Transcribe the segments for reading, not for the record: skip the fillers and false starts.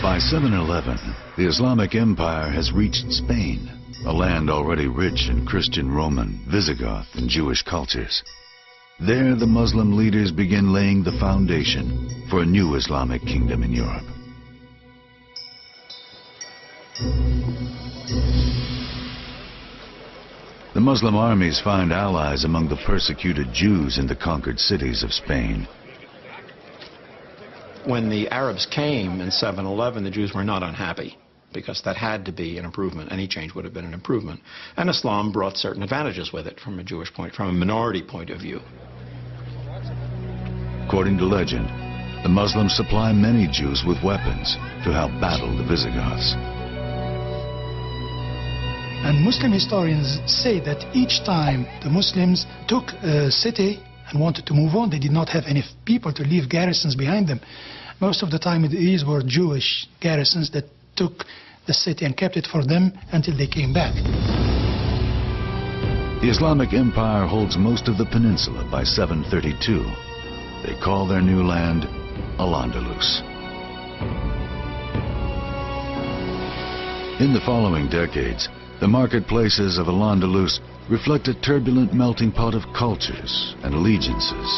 By 711, the Islamic Empire has reached Spain, a land already rich in Christian, Roman, Visigoth, and Jewish cultures. There, the Muslim leaders begin laying the foundation for a new Islamic kingdom in Europe. The Muslim armies find allies among the persecuted Jews in the conquered cities of Spain. When the Arabs came in 711, the Jews were not unhappy, because that had to be an improvement. Any change would have been an improvement. And Islam brought certain advantages with it from a Jewish point, from a minority point of view. According to legend, the Muslims supply many Jews with weapons to help battle the Visigoths. And Muslim historians say that each time the Muslims took a city and wanted to move on, they did not have any people to leave garrisons behind them. Most of the time these were Jewish garrisons that took the city and kept it for them until they came back. The Islamic Empire holds most of the peninsula by 732. They call their new land Al-Andalus. In the following decades, the marketplaces of Al-Andalus reflect a turbulent melting pot of cultures and allegiances.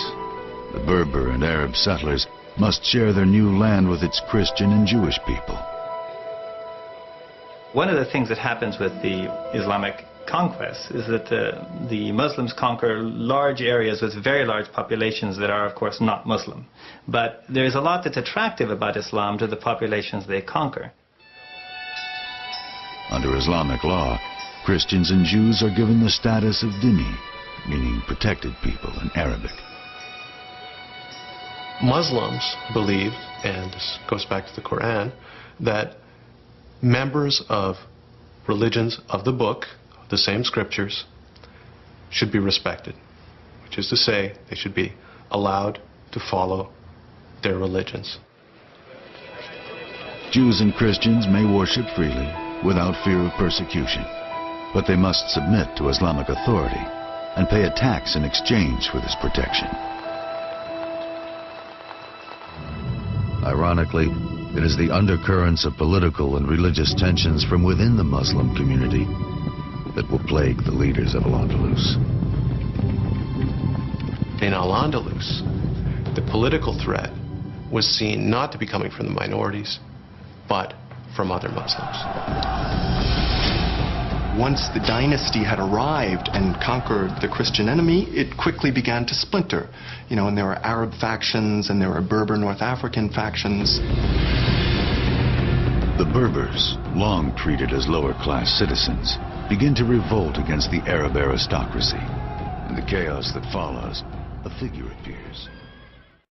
The Berber and Arab settlers must share their new land with its Christian and Jewish people. One of the things that happens with the Islamic conquest is that the Muslims conquer large areas with very large populations that are, of course, not Muslim. But there's a lot that's attractive about Islam to the populations they conquer. Under Islamic law, Christians and Jews are given the status of dhimmi, meaning protected people in Arabic. Muslims believe, and this goes back to the Quran, that members of religions of the book, the same scriptures, should be respected, which is to say they should be allowed to follow their religions. Jews and Christians may worship freely without fear of persecution, but they must submit to Islamic authority and pay a tax in exchange for this protection. Ironically, it is the undercurrents of political and religious tensions from within the Muslim community that will plague the leaders of Al-Andalus. In Al-Andalus, the political threat was seen not to be coming from the minorities, but from other Muslims. Once the dynasty had arrived and conquered the Christian enemy, it quickly began to splinter. You know, and there were Arab factions and there were Berber North African factions. The Berbers, long treated as lower-class citizens, begin to revolt against the Arab aristocracy. In the chaos that follows, a figure appears.